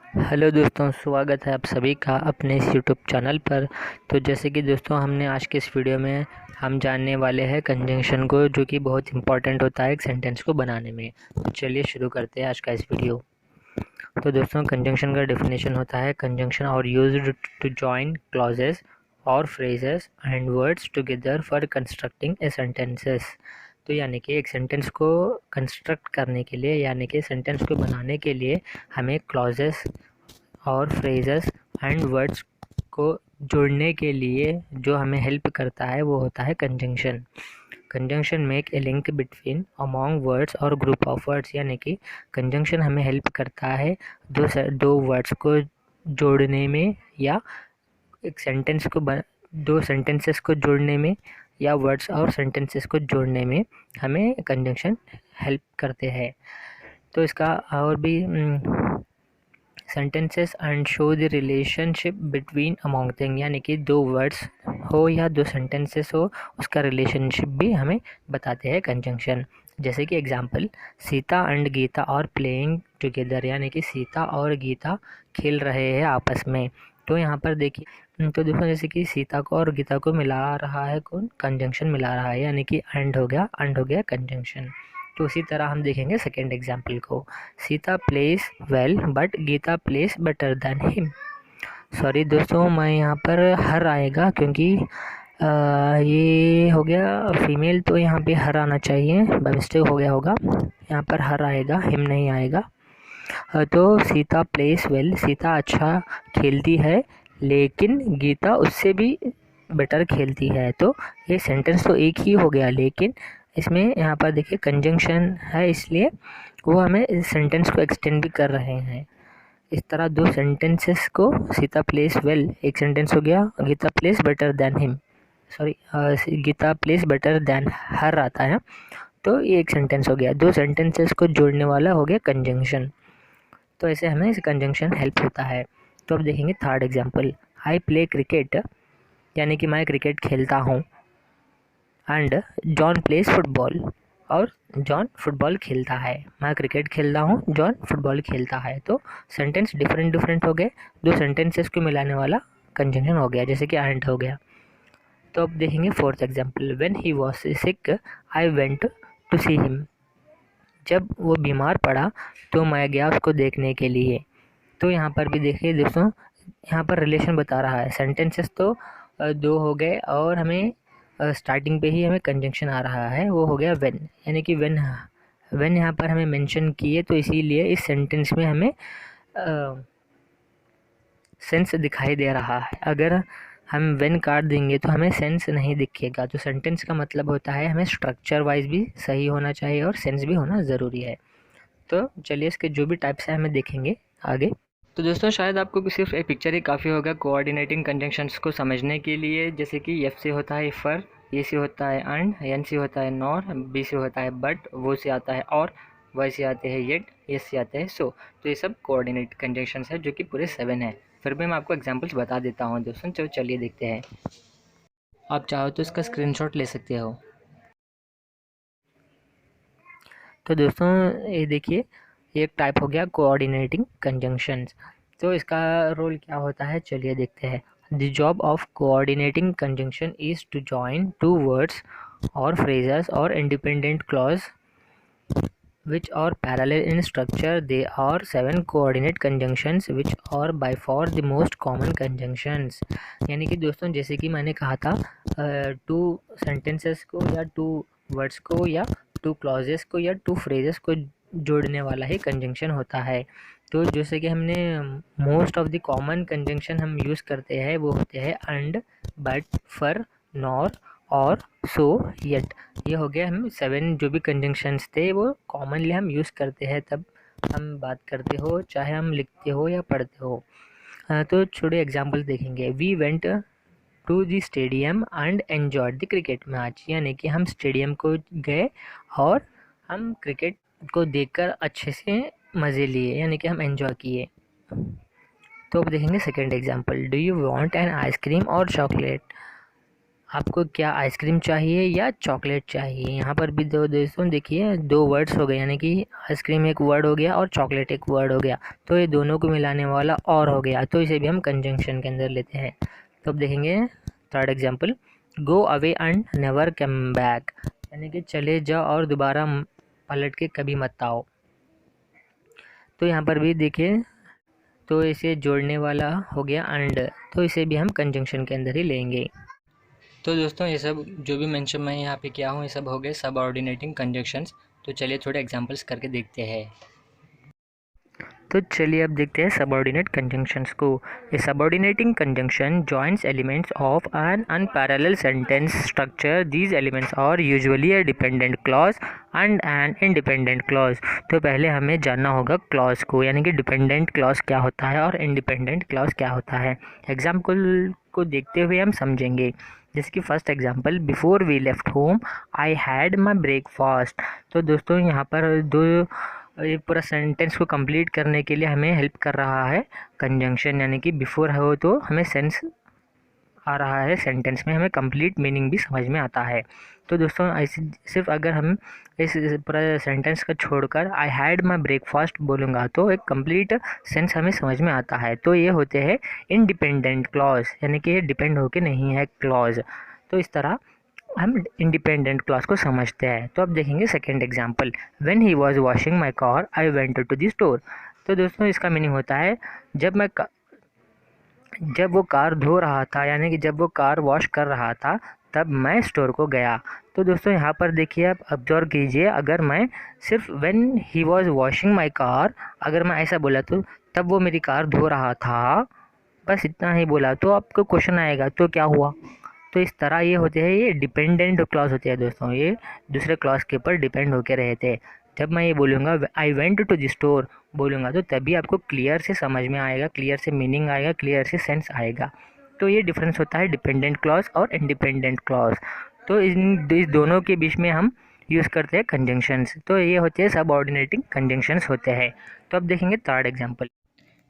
Hello दोस्तों, स्वागत है आप सभी का अपने इस यूट्यूब चैनल पर। तो जैसे कि दोस्तों हमने आज के इस वीडियो में हम जानने वाले हैं कंजंक्शन को, जो कि बहुत इंपॉर्टेंट होता है एक सेंटेंस को बनाने में। तो चलिए शुरू करते हैं आज का इस वीडियो। तो दोस्तों कंजंक्शन का डेफिनेशन होता है कंजंक्शन और यूज्ड टू जॉइन क्लॉजेस और phrases and words together for constructing A sentences. तो यानी कि एक सेंटेंस को कंस्ट्रक्ट करने के लिए, यानी कि सेंटेंस को बनाने के लिए हमें क्लॉजेस और फ्रेजेस एंड वर्ड्स को जोड़ने के लिए जो हमें हेल्प करता है वो होता है conjunction. Conjunction make a link between among words और ग्रुप ऑफ वर्ड्स, यानी कि कंजंक्शन हमें हेल्प करता है दो वर्ड्स को जोड़ने में, या एक सेंटेंस को दो सेंटेंसेस को जोड़ने में, या वर्ड्स और सेंटेंसेस को जोड़ने में हमें कंजंक्शन हेल्प करते हैं। तो इसका और भी sentences and show the relationship between among thing, यानी कि दो वर्ड्स हो या दो सेंटेंसेस हो, उसका रिलेशनशिप भी हमें बताते हैं कंजंक्शन। जैसे कि एग्जांपल, सीता एंड गीता और प्लेइंग टुगेदर, यानी कि सीता और गीता खेल रहे हैं आपस में। तो यहाँ पर देखिए, तो देखो जैसे कि सीता को और गीता को मिला रहा है कौन? कंजंक्शन मिला रहा है, यानी कि एंड हो गया कंजंक्शन। तो उसी तरह हम देखेंगे सेकेंड एग्जाम्पल को। Sita plays well but Gita plays better than him. Sorry दोस्तों, मैं यहाँ पर हर आएगा क्योंकि ये हो गया फीमेल, तो यहाँ पे हर आना चाहिए, बाय मिस्टेक हो गया होगा। यहाँ पर हर आएगा, हिम नहीं आएगा। तो सीता प्लेस वेल, सीता अच्छा खेलती है लेकिन गीता उससे भी बेटर खेलती है। तो ये सेंटेंस तो एक ही हो गया, लेकिन इसमें यहाँ पर देखिए कंजंक्शन है, इसलिए वो हमें इस सेंटेंस को एक्सटेंड भी कर रहे हैं। इस तरह दो सेंटेंसेस को, सीता प्लेस वेल एक सेंटेंस हो गया, Gita plays better than him, sorry Gita plays better than her आता है, तो ये एक सेंटेंस हो गया। दो सेंटेंसेस को जोड़ने वाला हो गया कंजंक्शन। तो ऐसे हमें इस कंजंक्शन हेल्प होता है। तो अब देखेंगे third example. I play cricket, यानी कि मैं क्रिकेट खेलता हूँ, एंड जॉन प्लेस फुटबॉल, और जॉन फुटबॉल खेलता है। मैं क्रिकेट खेलता हूँ, जॉन फुटबॉल खेलता है। तो सेंटेंस डिफरेंट डिफरेंट हो गए, दो सेंटेंसेस को मिलाने वाला कंजंक्शन हो गया, जैसे कि एंड हो गया। तो अब देखेंगे fourth example. When he was sick I went to see him, जब वो बीमार पड़ा तो मैं गया उसको देखने के लिए। तो यहाँ पर भी देखिए दोस्तों, यहाँ पर रिलेशन बता रहा है। सेंटेंसेस तो दो हो गए, और हमें स्टार्टिंग पे ही हमें कंजंक्शन आ रहा है, वो हो गया व्हेन, यानी कि व्हेन यहाँ पर हमें मेंशन किए, तो इसीलिए इस सेंटेंस में हमें सेंस दिखाई दे रहा है। अगर हम व्हेन काट देंगे तो हमें सेंस नहीं दिखेगा। तो सेंटेंस का मतलब होता है हमें स्ट्रक्चर वाइज भी सही होना चाहिए और सेंस भी होना ज़रूरी है। तो चलिए इसके जो भी टाइप्स हैं हमें देखेंगे आगे। तो दोस्तों शायद आपको सिर्फ एक पिक्चर ही काफ़ी होगा कोऑर्डिनेटिंग कंजंक्शंस को समझने के लिए। जैसे कि एफ से होता है फर, ए से होता है एंड, एन से होता है नॉर, बी से होता है बट, वो से आता है और, वाई से आते हैं येट, एस से आते हैं सो। तो ये सब कोऑर्डिनेट कंजंक्शंस है, जो कि पूरे 7 हैं। फिर भी मैं आपको एग्जांपल्स बता देता हूँ दोस्तों। तो चलिए देखते हैं। आप चाहो तो इसका स्क्रीनशॉट ले सकते हो। तो दोस्तों ये देखिए, एक टाइप हो गया कोऑर्डिनेटिंग कंजंक्शंस। तो इसका रोल क्या होता है, चलिए देखते हैं। The job of coordinating conjunction is to join two words और phrases or independent clause which are parallel in structure. They are 7 coordinate conjunctions which are by far the most common conjunctions। यानी कि दोस्तों जैसे कि मैंने कहा था, two sentences को या टू वर्ड्स को या टू क्लॉजेस को या टू फ्रेजेस को जोड़ने वाला ही कंजंक्शन होता है। तो जैसे कि हमने most of the common conjunction हम यूज़ करते हैं वो होते हैं एंड, बट, फर, नॉर और, सो, येट। ये हो गया हम 7 जो भी कंजंक्शंस थे वो कॉमनली हम यूज़ करते हैं, तब हम बात करते हो चाहे हम लिखते हो या पढ़ते हो। तो छोटे एग्जांपल देखेंगे। We went to the stadium and enjoyed the cricket match, यानी कि हम स्टेडियम को गए और हम क्रिकेट को देखकर अच्छे से मज़े लिए, यानी कि हम एंजॉय किए। तो अब देखेंगे second example. Do you want an ice cream और चॉकलेट। आपको क्या आइसक्रीम चाहिए या चॉकलेट चाहिए। यहाँ पर भी दो दोस्तों देखिए दो वर्ड्स हो गए, यानी कि आइसक्रीम एक वर्ड हो गया और चॉकलेट एक वर्ड हो गया, तो ये दोनों को मिलाने वाला और हो गया, तो इसे भी हम कंजंक्शन के अंदर लेते हैं। तो अब देखेंगे third example, go away and never come back, यानी कि चले जाओ और दोबारा पलट के कभी मत आओ। तो यहाँ पर भी देखिए तो इसे जोड़ने वाला हो गया एंड, तो इसे भी हम कंजंक्शन के अंदर ही लेंगे। तो दोस्तों ये सब जो भी मेंशन मैं यहाँ पे किया हूँ ये सब हो गए सबऑर्डिनेटिंग कंजंक्शंस। तो चलिए थोड़े एग्जांपल्स करके देखते हैं। तो चलिए अब देखते हैं सबऑर्डिनेट कंजंक्शंस को। A subordinating conjunction joins elements of an unparallel sentence structure. These elements are usually a dependent clause and an independent clause. तो पहले हमें जानना होगा क्लॉज को, यानी कि डिपेंडेंट क्लॉज क्या होता है और इंडिपेंडेंट क्लॉज क्या होता है। एग्जाम्पल को देखते हुए हम समझेंगे। जैसे कि first example, before we left home I had my breakfast. तो दोस्तों यहाँ पर दो ये पूरा सेंटेंस को कंप्लीट करने के लिए हमें हेल्प कर रहा है कंजंक्शन, यानी कि बिफोर हो तो हमें सेंस आ रहा है सेंटेंस में, हमें कंप्लीट मीनिंग भी समझ में आता है। तो दोस्तों ऐसे सिर्फ अगर हम इस पूरा सेंटेंस का छोड़कर आई हैड माई ब्रेकफास्ट बोलूँगा तो एक कंप्लीट सेंस हमें समझ में आता है। तो ये होते हैं इंडिपेंडेंट क्लॉज, यानी कि ये डिपेंड होके नहीं है क्लॉज। तो इस तरह हम इंडिपेंडेंट क्लॉज को समझते हैं। तो अब देखेंगे second example, when he was washing my car I went to the store. तो दोस्तों इसका मीनिंग होता है जब वो कार धो रहा था, यानी कि जब वो कार वॉश कर रहा था तब मैं स्टोर को गया। तो दोस्तों यहाँ पर देखिए आप ऑब्जर्व कीजिए, अगर मैं सिर्फ when he was washing my car अगर मैं ऐसा बोला तो तब वो मेरी कार धो रहा था, बस इतना ही बोला, तो आपको क्वेश्चन आएगा तो क्या हुआ। तो इस तरह ये होते हैं, ये डिपेंडेंट क्लॉज होते हैं दोस्तों, ये दूसरे क्लॉज के ऊपर डिपेंड होके रहते हैं। जब मैं ये बोलूँगा I went to the store बोलूँगा तो तभी आपको क्लियर से समझ में आएगा, क्लियर से मीनिंग आएगा, क्लियर से सेंस आएगा। तो ये डिफरेंस होता है डिपेंडेंट क्लॉज और इंडिपेंडेंट क्लॉज। तो इस दोनों के बीच में हम यूज़ करते हैं कंजंक्शंस। तो ये होते हैं सबऑर्डिनेटिंग कंजंक्शंस होते हैं। तो अब देखेंगे third example,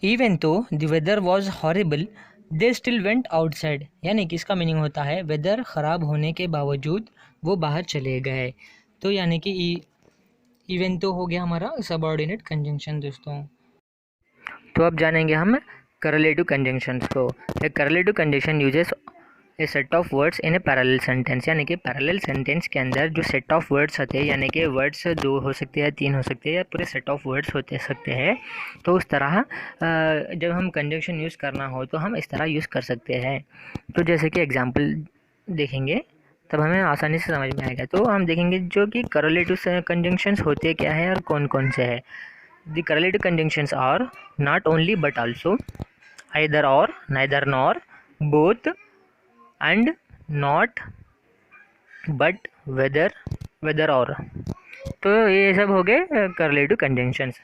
even though the weather was horrible they still went outside, यानी कि इसका मीनिंग होता है वेदर ख़राब होने के बावजूद वो बाहर चले गए। तो यानी कि इवन तो हो गया हमारा सबऑर्डिनेट कंजंक्शन दोस्तों। तो अब जानेंगे हम करलेटिव कंजंक्शंस को। A correlative conjunction uses a set of words in a parallel sentence, यानी कि पैरेलल सेंटेंस के अंदर जो सेट ऑफ वर्ड्स होते हैं, यानी कि वर्ड्स दो हो सकते हैं, तीन हो सकते हैं, या पूरे सेट ऑफ वर्ड्स होते सकते हैं। तो उस तरह जब हम कंजंक्शन यूज़ करना हो तो हम इस तरह यूज़ कर सकते हैं। तो जैसे कि एग्जांपल देखेंगे तब हमें आसानी से समझ में आएगा। तो हम देखेंगे जो कि करलेटिव कंजंक्शंस होते क्या है और कौन कौन से हैं। The correlative conjunctions are not only but also, either or, neither nor, both, and, not, but, whether, whether or. तो ये सब हो गए करलेटिव कंजंक्शंस।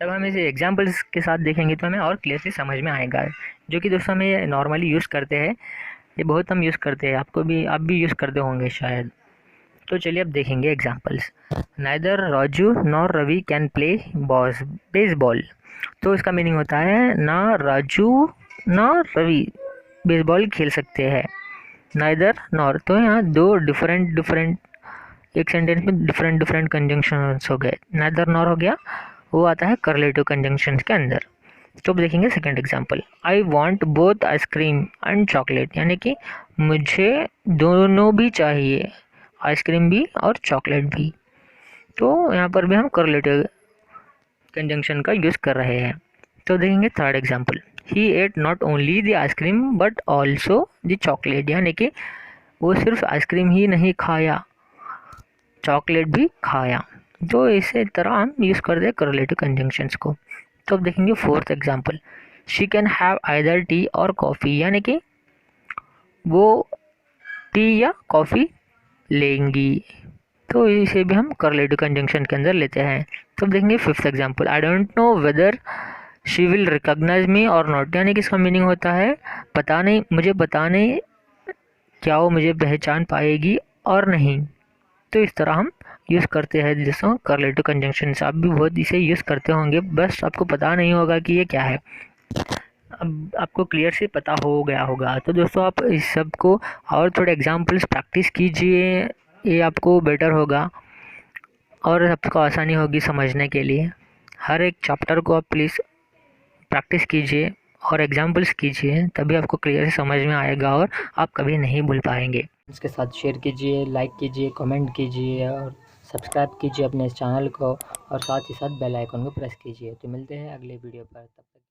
तब हम इसे एग्जांपल्स के साथ देखेंगे तो हमें और क्लियरली समझ में आएगा, जो कि दोस्तों हम ये नॉर्मली यूज़ करते हैं, ये बहुत हम यूज़ करते हैं, आप भी यूज़ करते होंगे शायद। तो चलिए अब देखेंगे examples. Neither Raju nor Ravi can play baseball. तो इसका मीनिंग होता है ना राजू ना रवि बेसबॉल खेल सकते हैं। नाइदर नॉर, तो यहाँ दो डिफरेंट एक सेंटेंस में डिफरेंट कंजंक्शंस हो गए। नाइदर नॉर हो गया, वो आता है करलेटिव कंजंक्शंस के अंदर। तो अब देखेंगे second example, I want both ice cream and chocolate, यानी कि मुझे दोनों भी चाहिए, आइसक्रीम भी और चॉकलेट भी। तो यहाँ पर भी हम करलेटिव कंजंक्शन का यूज़ कर रहे हैं। तो देखेंगे third example, he ate not only the ice cream but also the chocolate, यानी कि वो सिर्फ आइसक्रीम ही नहीं खाया, चॉकलेट भी खाया। तो इसी तरह हम यूज़ करते हैं करलेटिव कंजंक्शंस को। तो अब देखेंगे fourth example, she can have either T और कॉफ़ी, यानी कि वो टी या कॉफ़ी लेंगी। तो इसे भी हम करलेटिव कंजंक्शन के अंदर लेते हैं। तो अब देखेंगे fifth example, I don't know whether she will recognise me or not, यानी कि इसका मीनिंग होता है मुझे पता नहीं क्या वो मुझे पहचान पाएगी और नहीं। तो इस तरह हम यूज़ करते हैं जैसे करलेटिव कंजंक्शंस। आप भी बहुत इसे यूज़ करते होंगे, बस आपको पता नहीं होगा कि ये क्या है। अब आपको क्लियर से पता हो गया होगा। तो दोस्तों आप इस सब को और थोड़े एग्जांपल्स प्रैक्टिस कीजिए, ये आपको बेटर होगा और आपको आसानी होगी समझने के लिए। हर एक चैप्टर को आप प्लीज़ प्रैक्टिस कीजिए और एग्जांपल्स कीजिए, तभी आपको क्लियर से समझ में आएगा और आप कभी नहीं भूल पाएंगे। इसके साथ शेयर कीजिए, लाइक कीजिए, कमेंट कीजिए और सब्सक्राइब कीजिए अपने इस चैनल को, और साथ ही साथ बेल आइकन को प्रेस कीजिए। तो मिलते हैं अगले वीडियो पर। तब